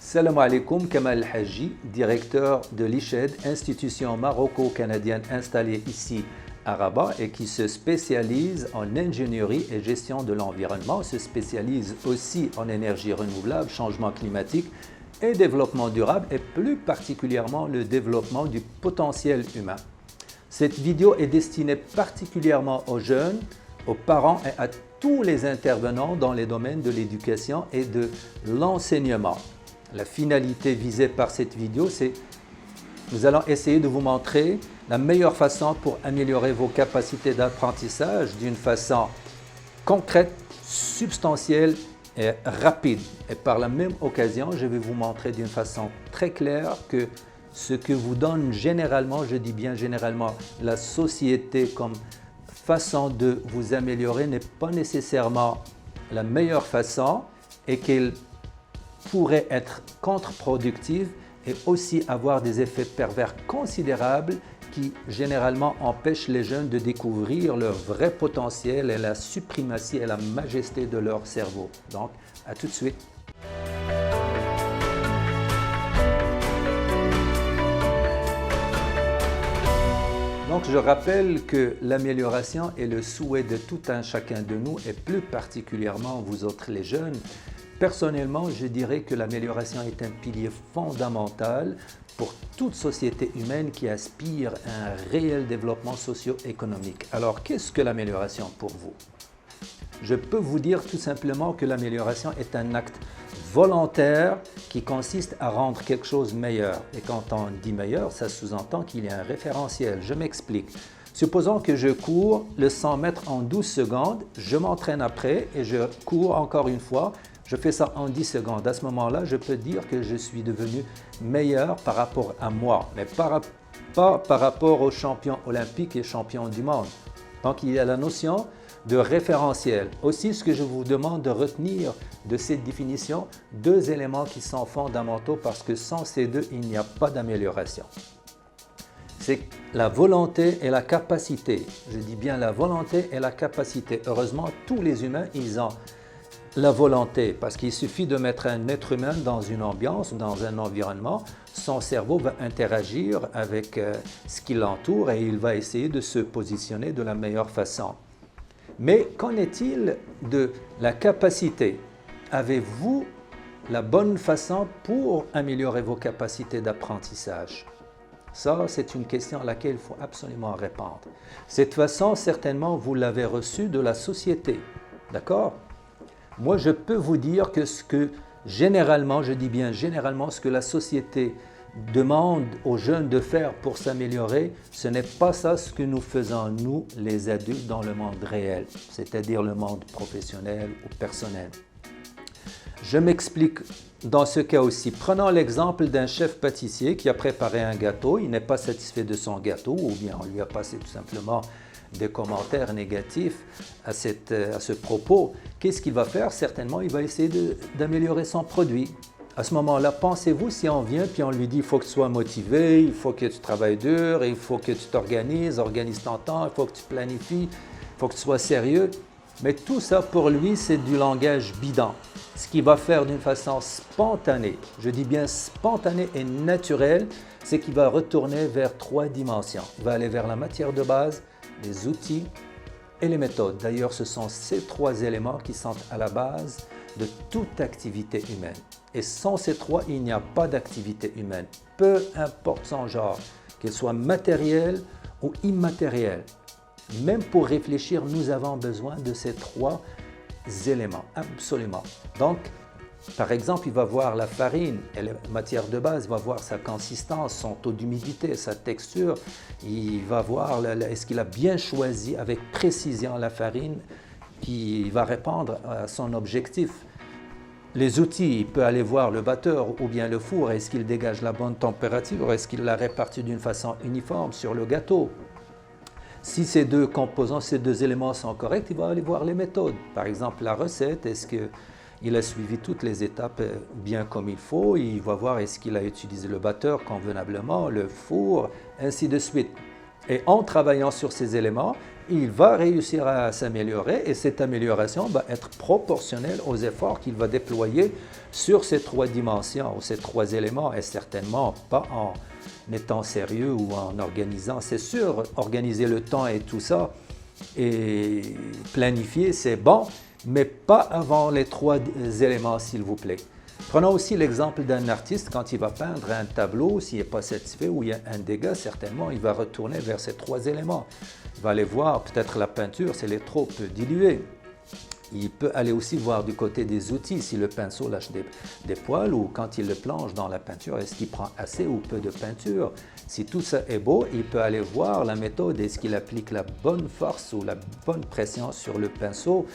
Salam alaikum, Kamal Haji, directeur de l'ICHED, institution maroco-canadienne installée ici à Rabat et qui se spécialise en ingénierie et gestion de l'environnement, se spécialise aussi en énergie renouvelable, changement climatique et développement durable et plus particulièrement le développement du potentiel humain. Cette vidéo est destinée particulièrement aux jeunes, aux parents et à tous les intervenants dans les domaines de l'éducation et de l'enseignement. La finalité visée par cette vidéo, c'est nous allons essayer de vous montrer la meilleure façon pour améliorer vos capacités d'apprentissage d'une façon concrète, substantielle et rapide. Et par la même occasion, je vais vous montrer d'une façon très claire que ce que vous donne généralement, je dis bien généralement, la société comme façon de vous améliorer n'est pas nécessairement la meilleure façon et qu'elle pourrait être contre-productive et aussi avoir des effets pervers considérables qui généralement empêchent les jeunes de découvrir leur vrai potentiel et la suprématie et la majesté de leur cerveau. Donc, à tout de suite. Donc, je rappelle que l'amélioration est le souhait de tout un chacun de nous et plus particulièrement vous autres les jeunes. Personnellement, je dirais que l'amélioration est un pilier fondamental pour toute société humaine qui aspire à un réel développement socio-économique. Alors, qu'est-ce que l'amélioration pour vous? Je peux vous dire tout simplement que l'amélioration est un acte volontaire qui consiste à rendre quelque chose meilleur. Et quand on dit meilleur, ça sous-entend qu'il y a un référentiel. Je m'explique. Supposons que je cours le 100 mètres en 12 secondes, je m'entraîne après et je cours encore une fois. Je fais ça en 10 secondes. À ce moment-là, je peux dire que je suis devenu meilleur par rapport à moi, mais pas par rapport aux champions olympiques et champions du monde. Donc, il y a la notion de référentiel. Aussi, ce que je vous demande de retenir de cette définition, deux éléments qui sont fondamentaux parce que sans ces deux, il n'y a pas d'amélioration. C'est la volonté et la capacité. Je dis bien la volonté et la capacité. Heureusement, tous les humains, ils ont la volonté, parce qu'il suffit de mettre un être humain dans une ambiance, dans un environnement, son cerveau va interagir avec ce qui l'entoure et il va essayer de se positionner de la meilleure façon. Mais qu'en est-il de la capacité? Avez-vous la bonne façon pour améliorer vos capacités d'apprentissage? Ça, c'est une question à laquelle il faut absolument répondre. Cette façon, certainement, vous l'avez reçue de la société, d'accord? Moi, je peux vous dire que ce que généralement, je dis bien généralement, ce que la société demande aux jeunes de faire pour s'améliorer, ce n'est pas ça ce que nous faisons, nous, les adultes, dans le monde réel, c'est-à-dire le monde professionnel ou personnel. Je m'explique dans ce cas aussi. Prenons l'exemple d'un chef pâtissier qui a préparé un gâteau, il n'est pas satisfait de son gâteau ou bien on lui a passé tout simplement des commentaires négatifs à ce propos. Qu'est-ce qu'il va faire? Certainement, il va essayer d'améliorer son produit. À ce moment-là, pensez-vous si on vient puis on lui dit il faut que tu sois motivé, il faut que tu travailles dur, il faut que tu t'organises, organise ton temps, il faut que tu planifies, il faut que tu sois sérieux. Mais tout ça pour lui, c'est du langage bidon. Ce qu'il va faire d'une façon spontanée, je dis bien spontanée et naturelle, c'est qu'il va retourner vers trois dimensions. Il va aller vers la matière de base, les outils et les méthodes. D'ailleurs, ce sont ces trois éléments qui sont à la base de toute activité humaine. Et sans ces trois, il n'y a pas d'activité humaine, peu importe son genre, qu'elle soit matérielle ou immatérielle. Même pour réfléchir, nous avons besoin de ces trois éléments, absolument. Donc, par exemple, il va voir la farine, et la matière de base, il va voir sa consistance, son taux d'humidité, sa texture. Il va voir est-ce qu'il a bien choisi avec précision la farine qui va répondre à son objectif. Les outils, il peut aller voir le batteur ou bien le four, est-ce qu'il dégage la bonne température, est-ce qu'il la répartit d'une façon uniforme sur le gâteau. Si ces deux composants, ces deux éléments sont corrects, il va aller voir les méthodes. Par exemple, la recette, est-ce qu'il a suivi toutes les étapes bien comme il faut? Il va voir est-ce qu'il a utilisé le batteur convenablement, le four, ainsi de suite. Et en travaillant sur ces éléments, il va réussir à s'améliorer et cette amélioration va être proportionnelle aux efforts qu'il va déployer sur ces 3 dimensions ou ces 3 éléments et certainement pas en étant sérieux ou en organisant. C'est sûr, organiser le temps et tout ça et planifier, c'est bon, mais pas avant les 3 éléments, s'il vous plaît. Prenons aussi l'exemple d'un artiste, quand il va peindre un tableau, s'il n'est pas satisfait ou il y a un dégât, certainement, il va retourner vers ces 3 éléments. Il va aller voir, peut-être la peinture, si elle est trop diluée. Il peut aller aussi voir du côté des outils, si le pinceau lâche des poils ou quand il le plonge dans la peinture, est-ce qu'il prend assez ou peu de peinture? Si tout ça est beau, il peut aller voir la méthode, est-ce qu'il applique la bonne force ou la bonne pression sur le pinceau?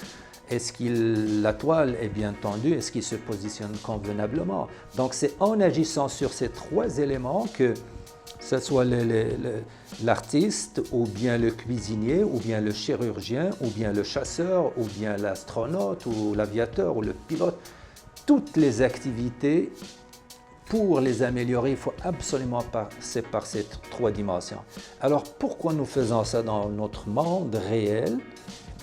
Est-ce que la toile est bien tendue? Est-ce qu'il se positionne convenablement? Donc, c'est en agissant sur ces 3 éléments que ce soit l'artiste, ou bien le cuisinier, ou bien le chirurgien, ou bien le chasseur, ou bien l'astronaute, ou l'aviateur, ou le pilote, toutes les activités, pour les améliorer, il faut absolument passer par ces 3 dimensions. Alors, pourquoi nous faisons ça dans notre monde réel?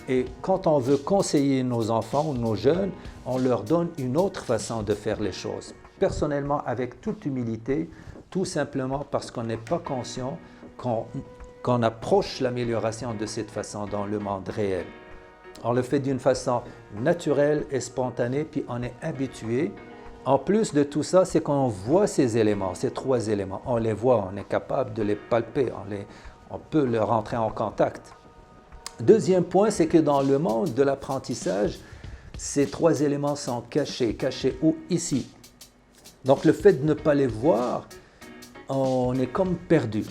Et quand on veut conseiller nos enfants ou nos jeunes, on leur donne une autre façon de faire les choses. Personnellement, avec toute humilité, tout simplement parce qu'on n'est pas conscient qu'on approche l'amélioration de cette façon dans le monde réel. On le fait d'une façon naturelle et spontanée, puis on est habitué. En plus de tout ça, c'est qu'on voit ces éléments, ces 3 éléments. On les voit, on est capable de les palper, on peut leur rentrer en contact. Deuxième point, c'est que dans le monde de l'apprentissage, ces 3 éléments sont cachés. Cachés où? Ici. Donc, le fait de ne pas les voir, on est comme perdu.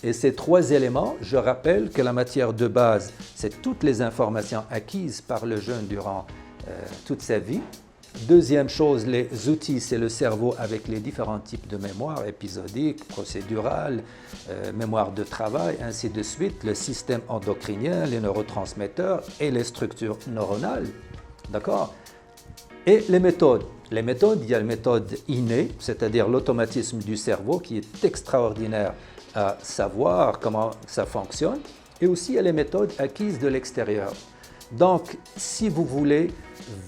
Et ces 3 éléments, je rappelle que la matière de base, c'est toutes les informations acquises par le jeune durant toute sa vie. Deuxième chose, les outils, c'est le cerveau avec les différents types de mémoire, épisodique, procédurale, mémoire de travail, ainsi de suite, le système endocrinien, les neurotransmetteurs et les structures neuronales. D'accord? Et les méthodes. Les méthodes, il y a la méthode innée, c'est-à-dire l'automatisme du cerveau qui est extraordinaire à savoir comment ça fonctionne, et aussi il y a les méthodes acquises de l'extérieur. Donc, si vous voulez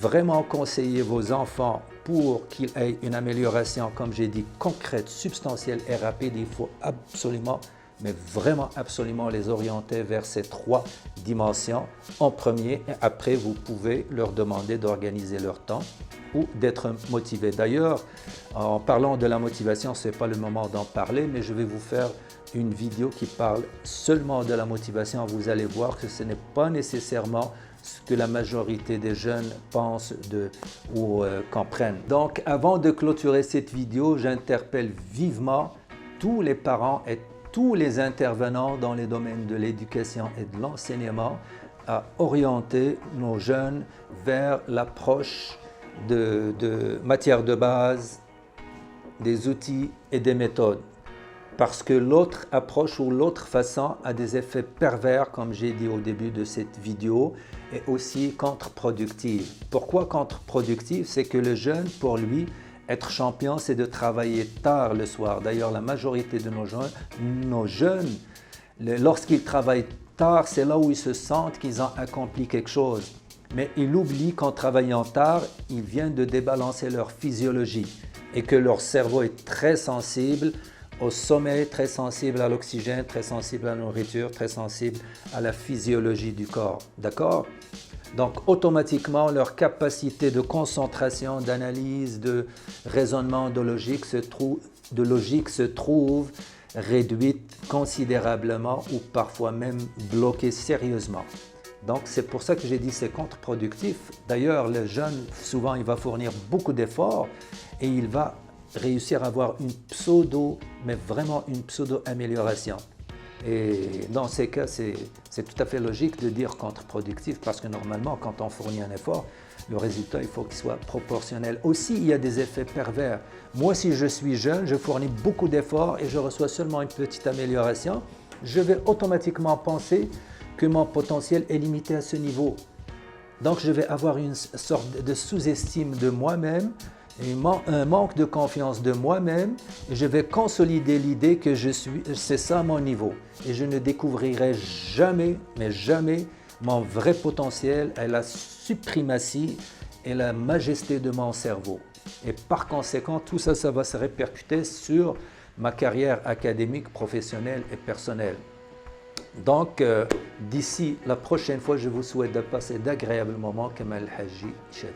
vraiment conseiller vos enfants pour qu'ils aient une amélioration, comme j'ai dit, concrète, substantielle et rapide, il faut absolument, mais vraiment absolument les orienter vers ces 3 dimensions en premier. Et après, vous pouvez leur demander d'organiser leur temps ou d'être motivés. D'ailleurs, en parlant de la motivation, ce n'est pas le moment d'en parler, mais je vais vous faire une vidéo qui parle seulement de la motivation. Vous allez voir que ce n'est pas nécessairement ce que la majorité des jeunes pensent ou comprennent. Donc, avant de clôturer cette vidéo, j'interpelle vivement tous les parents et tous les intervenants dans les domaines de l'éducation et de l'enseignement à orienter nos jeunes vers l'approche de matières de base, des outils et des méthodes. Parce que l'autre approche ou l'autre façon a des effets pervers, comme j'ai dit au début de cette vidéo, et aussi contre-productive. Pourquoi contre-productive? C'est que le jeune, pour lui, être champion, c'est de travailler tard le soir. D'ailleurs, la majorité de nos jeunes, lorsqu'ils travaillent tard, c'est là où ils se sentent qu'ils ont accompli quelque chose. Mais ils oublient qu'en travaillant tard, ils viennent de débalancer leur physiologie et que leur cerveau est très sensible au sommeil, très sensible à l'oxygène, très sensible à la nourriture, très sensible à la physiologie du corps. D'accord? Donc, automatiquement, leur capacité de concentration, d'analyse, de raisonnement, de logique se trouve réduite considérablement ou parfois même bloquée sérieusement. Donc, c'est pour ça que j'ai dit que c'est contre-productif. D'ailleurs, le jeune, souvent, il va fournir beaucoup d'efforts et il va réussir à avoir une mais vraiment une pseudo-amélioration. Et dans ces cas, c'est tout à fait logique de dire contre-productif parce que normalement, quand on fournit un effort, le résultat, il faut qu'il soit proportionnel. Aussi, il y a des effets pervers. Moi, si je suis jeune, je fournis beaucoup d'efforts et je reçois seulement une petite amélioration, je vais automatiquement penser que mon potentiel est limité à ce niveau. Donc, je vais avoir une sorte de sous-estime de moi-même et un manque de confiance de moi-même, et je vais consolider l'idée que c'est ça mon niveau. Et je ne découvrirai jamais, mais jamais, mon vrai potentiel et la suprématie et la majesté de mon cerveau. Et par conséquent, tout ça, ça va se répercuter sur ma carrière académique, professionnelle et personnelle. Donc, d'ici la prochaine fois, je vous souhaite de passer d'agréables moments. Kamal Haji Cheb.